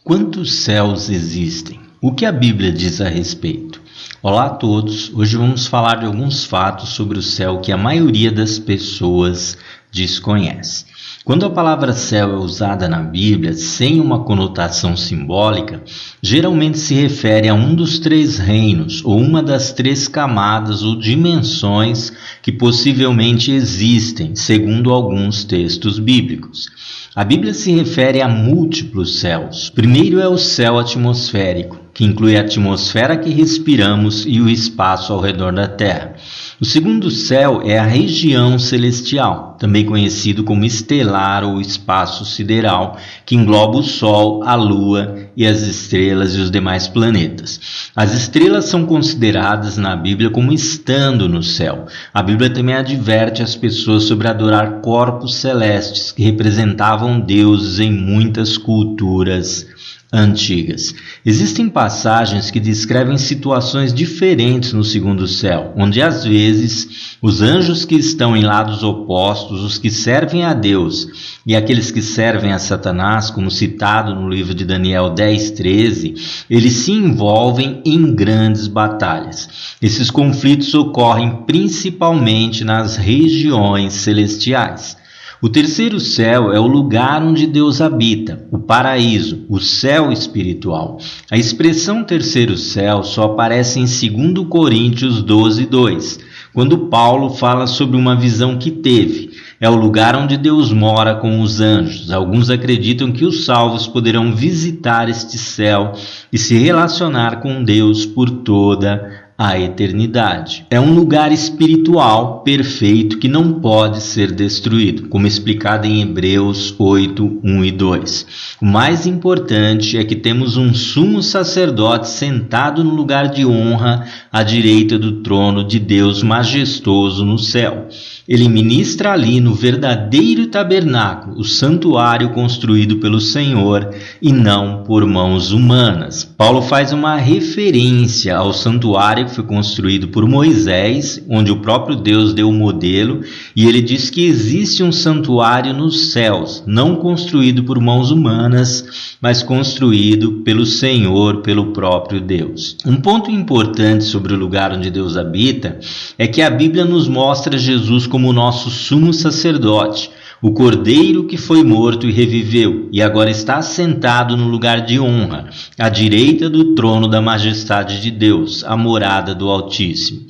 Quantos céus existem? O que a Bíblia diz a respeito? Olá a todos, hoje vamos falar de alguns fatos sobre o céu que a maioria das pessoas desconhece. Quando a palavra céu é usada na Bíblia sem uma conotação simbólica, geralmente se refere a um dos três reinos ou uma das três camadas ou dimensões que possivelmente existem, segundo alguns textos bíblicos. A Bíblia se refere a múltiplos céus. Primeiro é o céu atmosférico, que inclui a atmosfera que respiramos e o espaço ao redor da Terra. O segundo céu é a região celestial, também conhecido como estelar ou espaço sideral, que engloba o Sol, a Lua e as estrelas e os demais planetas. As estrelas são consideradas na Bíblia como estando no céu. A Bíblia também adverte as pessoas sobre adorar corpos celestes que representavam deuses em muitas culturas antigas. Existem passagens que descrevem situações diferentes no segundo céu, onde às vezes os anjos que estão em lados opostos, os que servem a Deus e aqueles que servem a Satanás, como citado no livro de Daniel 10:13, eles se envolvem em grandes batalhas. Esses conflitos ocorrem principalmente nas regiões celestiais. O terceiro céu é o lugar onde Deus habita, o paraíso, o céu espiritual. A expressão terceiro céu só aparece em 2 Coríntios 12:2, quando Paulo fala sobre uma visão que teve. É o lugar onde Deus mora com os anjos. Alguns acreditam que os salvos poderão visitar este céu e se relacionar com Deus por toda a eternidade. É um lugar espiritual perfeito que não pode ser destruído, como explicado em Hebreus 8:1 e 2. O mais importante é que temos um sumo sacerdote sentado no lugar de honra à direita do trono de Deus majestoso no céu. Ele ministra ali no verdadeiro tabernáculo, o santuário construído pelo Senhor e não por mãos humanas. Paulo faz uma referência ao santuário que foi construído por Moisés, onde o próprio Deus deu o modelo, e ele diz que existe um santuário nos céus, não construído por mãos humanas, mas construído pelo Senhor, pelo próprio Deus. Um ponto importante sobre o lugar onde Deus habita é que a Bíblia nos mostra Jesus como o nosso sumo sacerdote, o Cordeiro que foi morto e reviveu, e agora está sentado no lugar de honra, à direita do trono da majestade de Deus, a morada do Altíssimo.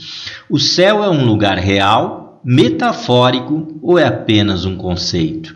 O céu é um lugar real, metafórico ou é apenas um conceito?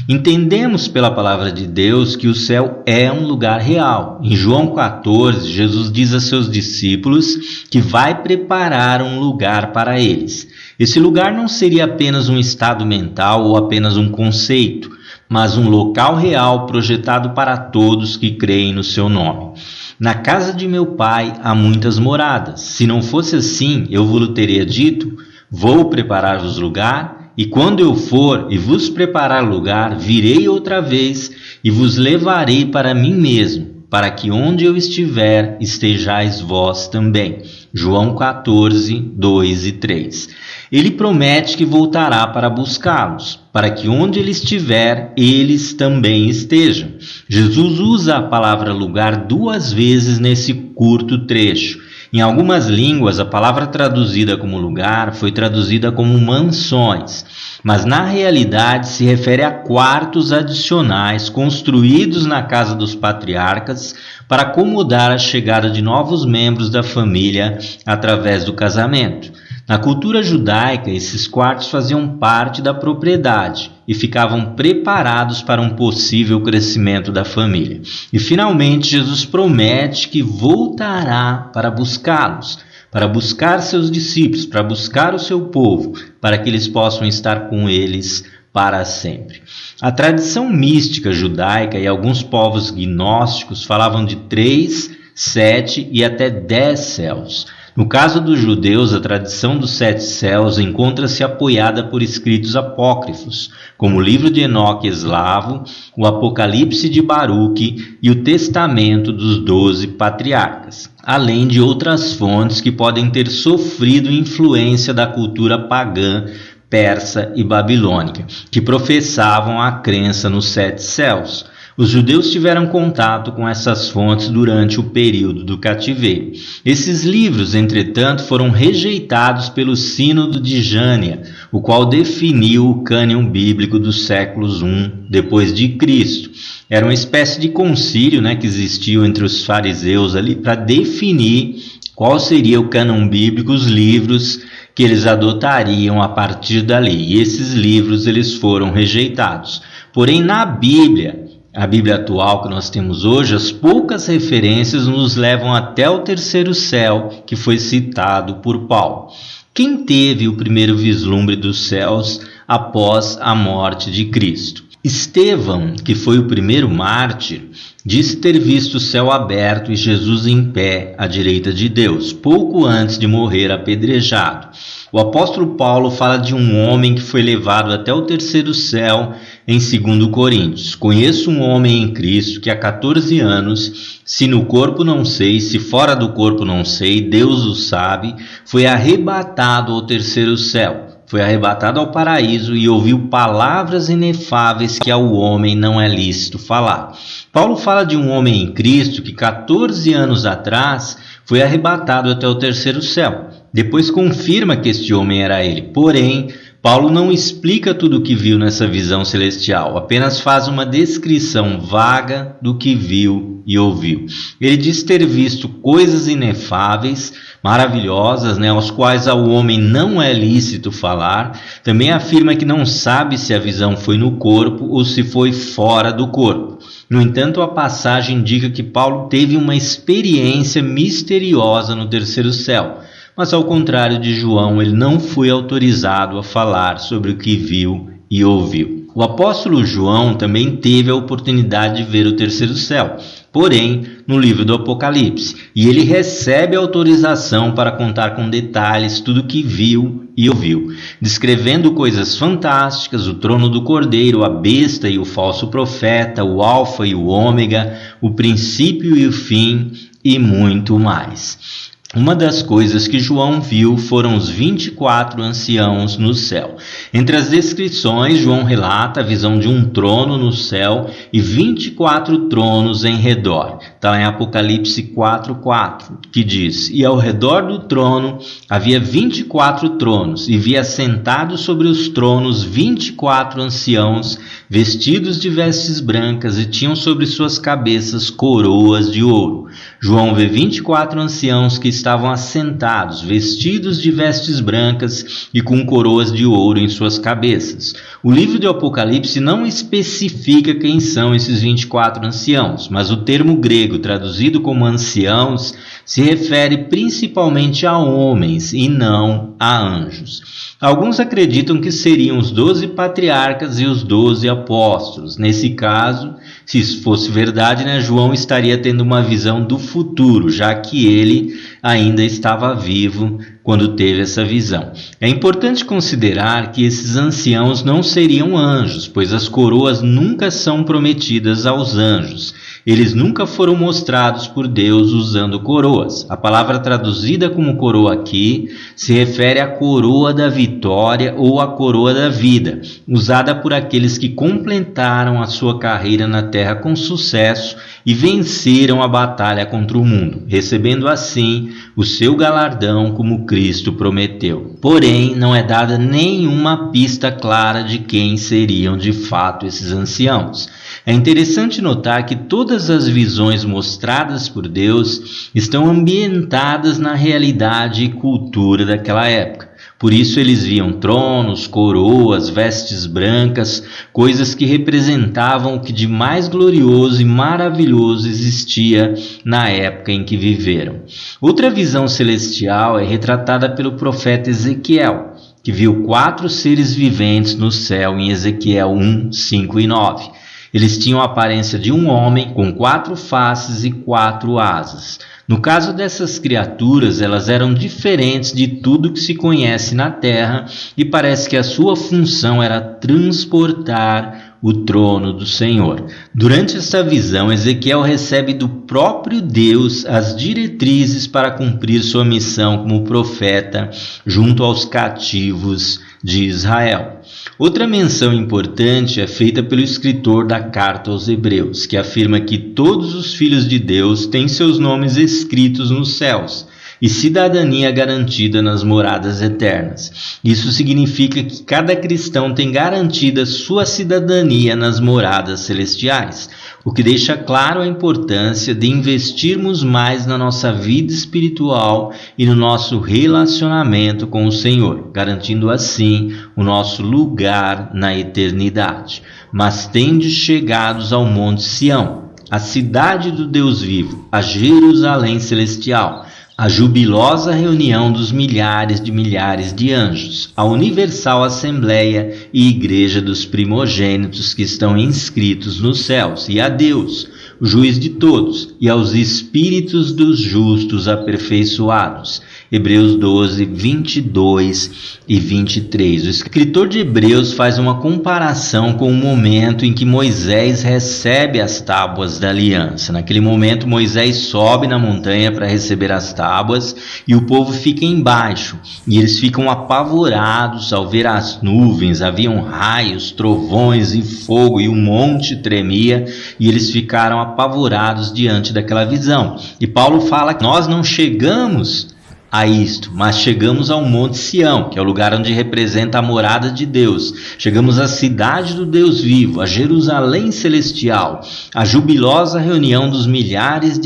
Entendemos pela palavra de Deus que o céu é um lugar real. Em João 14, Jesus diz a seus discípulos que vai preparar um lugar para eles. Esse lugar não seria apenas um estado mental ou apenas um conceito, mas um local real projetado para todos que creem no seu nome. Na casa de meu pai há muitas moradas. Se não fosse assim, eu vos teria dito, vou preparar-vos lugar, e quando eu for e vos preparar lugar, virei outra vez e vos levarei para mim mesmo, para que onde eu estiver, estejais vós também. João 14, 2 e 3. Ele promete que voltará para buscá-los, para que onde ele estiver, eles também estejam. Jesus usa a palavra lugar 2 vezes nesse curto trecho. Em algumas línguas, a palavra traduzida como lugar foi traduzida como mansões, mas na realidade se refere a quartos adicionais construídos na casa dos patriarcas para acomodar a chegada de novos membros da família através do casamento. Na cultura judaica, esses quartos faziam parte da propriedade e ficavam preparados para um possível crescimento da família. E finalmente Jesus promete que voltará para buscá-los, para buscar seus discípulos, para buscar o seu povo, para que eles possam estar com eles para sempre. A tradição mística judaica e alguns povos gnósticos falavam de 3, 7 e até 10 céus. No caso dos judeus, a tradição dos 7 céus encontra-se apoiada por escritos apócrifos, como o livro de Enoque eslavo, o Apocalipse de Baruque e o Testamento dos 12 patriarcas, além de outras fontes que podem ter sofrido influência da cultura pagã, persa e babilônica, que professavam a crença nos 7 céus. Os judeus tiveram contato com essas fontes durante o período do cativeiro. Esses livros, entretanto, foram rejeitados pelo Sínodo de Jânia, o qual definiu o cânon bíblico dos séculos I depois de Cristo. Era uma espécie de concílio, que existiu entre os fariseus ali para definir qual seria o cânon bíblico, os livros que eles adotariam a partir dali. E esses livros eles foram rejeitados. Porém, na Bíblia, a Bíblia atual que nós temos hoje, as poucas referências nos levam até o terceiro céu que foi citado por Paulo. Quem teve o primeiro vislumbre dos céus após a morte de Cristo? Estevão, que foi o primeiro mártir, disse ter visto o céu aberto e Jesus em pé à direita de Deus, pouco antes de morrer apedrejado. O apóstolo Paulo fala de um homem que foi levado até o terceiro céu em 2 Coríntios. Conheço um homem em Cristo que há 14 anos, se no corpo não sei, se fora do corpo não sei, Deus o sabe, foi arrebatado ao terceiro céu. Foi arrebatado ao paraíso e ouviu palavras inefáveis que ao homem não é lícito falar. Paulo fala de um homem em Cristo que 14 anos atrás foi arrebatado até o terceiro céu. Depois confirma que este homem era ele. Porém, Paulo não explica tudo o que viu nessa visão celestial, apenas faz uma descrição vaga do que viu e ouviu. Ele diz ter visto coisas inefáveis, maravilhosas, aos quais ao homem não é lícito falar. Também afirma que não sabe se a visão foi no corpo ou se foi fora do corpo. No entanto, a passagem indica que Paulo teve uma experiência misteriosa no terceiro céu. Mas ao contrário de João, ele não foi autorizado a falar sobre o que viu e ouviu. O apóstolo João também teve a oportunidade de ver o terceiro céu, porém no livro do Apocalipse, e ele recebe autorização para contar com detalhes tudo o que viu e ouviu, descrevendo coisas fantásticas, o trono do Cordeiro, a besta e o falso profeta, o alfa e o ômega, o princípio e o fim e muito mais. Uma das coisas que João viu foram os 24 anciãos no céu. Entre as descrições, João relata a visão de um trono no céu e 24 tronos em redor. Está lá em Apocalipse 4:4, que diz: E ao redor do trono havia 24 tronos, e vi assentados sobre os tronos 24 anciãos, vestidos de vestes brancas, e tinham sobre suas cabeças coroas de ouro. João vê 24 anciãos que estavam assentados, vestidos de vestes brancas e com coroas de ouro em suas cabeças. O livro de Apocalipse não especifica quem são esses 24 anciãos, mas o termo grego traduzido como anciãos se refere principalmente a homens e não a anjos. Alguns acreditam que seriam os 12 patriarcas e os 12 apóstolos. Nesse caso, se isso fosse verdade, João estaria tendo uma visão do futuro, já que ele ainda estava vivo quando teve essa visão. É importante considerar que esses anciãos não seriam anjos, pois as coroas nunca são prometidas aos anjos. Eles nunca foram mostrados por Deus usando coroas. A palavra traduzida como coroa aqui se refere à coroa da vitória ou à coroa da vida, usada por aqueles que completaram a sua carreira na terra com sucesso e venceram a batalha contra o mundo, recebendo assim o seu galardão como Cristo prometeu. Porém, não é dada nenhuma pista clara de quem seriam de fato esses anciãos. É interessante notar que todas as visões mostradas por Deus estão ambientadas na realidade e cultura daquela época. Por isso eles viam tronos, coroas, vestes brancas, coisas que representavam o que de mais glorioso e maravilhoso existia na época em que viveram. Outra visão celestial é retratada pelo profeta Ezequiel, que viu 4 seres viventes no céu em Ezequiel 1, 5 e 9. Eles tinham a aparência de um homem com 4 faces e 4 asas. No caso dessas criaturas, elas eram diferentes de tudo que se conhece na Terra e parece que a sua função era transportar o trono do Senhor. Durante esta visão, Ezequiel recebe do próprio Deus as diretrizes para cumprir sua missão como profeta junto aos cativos de Israel. Outra menção importante é feita pelo escritor da carta aos Hebreus, que afirma que todos os filhos de Deus têm seus nomes escritos nos céus e cidadania garantida nas moradas eternas. Isso significa que cada cristão tem garantida sua cidadania nas moradas celestiais, o que deixa claro a importância de investirmos mais na nossa vida espiritual e no nosso relacionamento com o Senhor, garantindo assim o nosso lugar na eternidade. Mas tendes chegados ao Monte Sião, a cidade do Deus vivo, a Jerusalém celestial, a jubilosa reunião dos milhares de anjos, a universal assembleia e igreja dos primogênitos que estão inscritos nos céus, e a Deus, o juiz de todos, e aos espíritos dos justos aperfeiçoados. Hebreus 12, 22 e 23. O escritor de Hebreus faz uma comparação com o momento em que Moisés recebe as tábuas da aliança. Naquele momento, Moisés sobe na montanha para receber as tábuas e o povo fica embaixo. E eles ficam apavorados ao ver as nuvens, haviam raios, trovões e fogo, e o monte tremia, e eles ficaram apavorados diante daquela visão. E Paulo fala que nós não chegamos a isto, mas chegamos ao Monte Sião, que é o lugar onde representa a morada de Deus. Chegamos à cidade do Deus vivo, a Jerusalém celestial, a jubilosa reunião dos milhares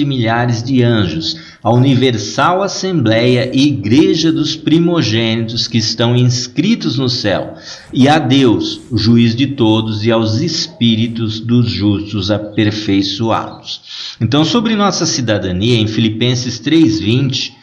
de anjos, a universal assembleia e igreja dos primogênitos que estão inscritos no céu, e a Deus, o juiz de todos, e aos espíritos dos justos aperfeiçoados. Então, sobre nossa cidadania, em Filipenses 3:20,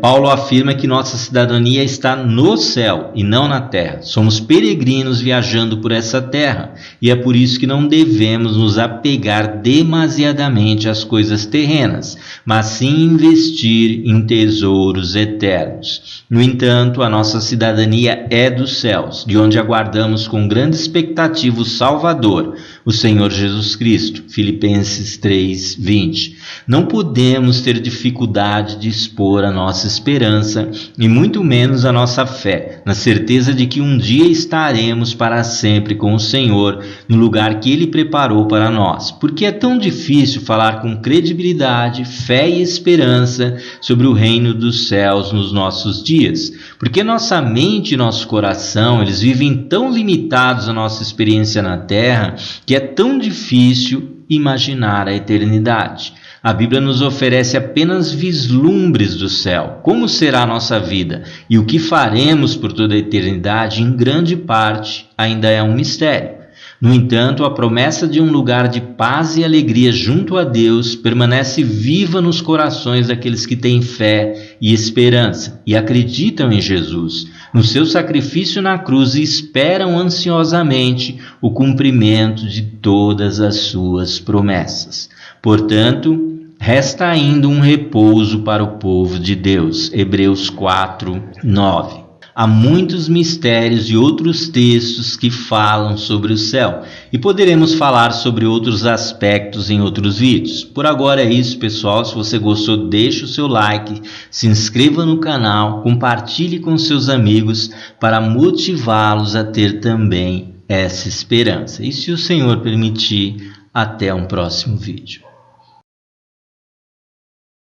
Paulo afirma que nossa cidadania está no céu e não na terra. Somos peregrinos viajando por essa terra, e é por isso que não devemos nos apegar demasiadamente às coisas terrenas, mas sim investir em tesouros eternos. No entanto, a nossa cidadania é dos céus, de onde aguardamos com grande expectativa o Salvador, o Senhor Jesus Cristo. Filipenses 3:20. Não podemos ter dificuldade de expor a nossa esperança e muito menos a nossa fé, na certeza de que um dia estaremos para sempre com o Senhor no lugar que Ele preparou para nós. Porque é tão difícil falar com credibilidade, fé e esperança sobre o reino dos céus nos nossos dias? Porque nossa mente e nosso coração, eles vivem tão limitados à nossa experiência na terra que é tão difícil imaginar a eternidade. A Bíblia nos oferece apenas vislumbres do céu. Como será a nossa vida e o que faremos por toda a eternidade, em grande parte, ainda é um mistério. No entanto, a promessa de um lugar de paz e alegria junto a Deus permanece viva nos corações daqueles que têm fé e esperança e acreditam em Jesus, no seu sacrifício na cruz, e esperam ansiosamente o cumprimento de todas as suas promessas. Portanto, resta ainda um repouso para o povo de Deus. Hebreus 4:9. Há muitos mistérios e outros textos que falam sobre o céu, e poderemos falar sobre outros aspectos em outros vídeos. Por agora é isso, pessoal. Se você gostou, deixe o seu like, se inscreva no canal, compartilhe com seus amigos para motivá-los a ter também essa esperança. E se o Senhor permitir, até um próximo vídeo.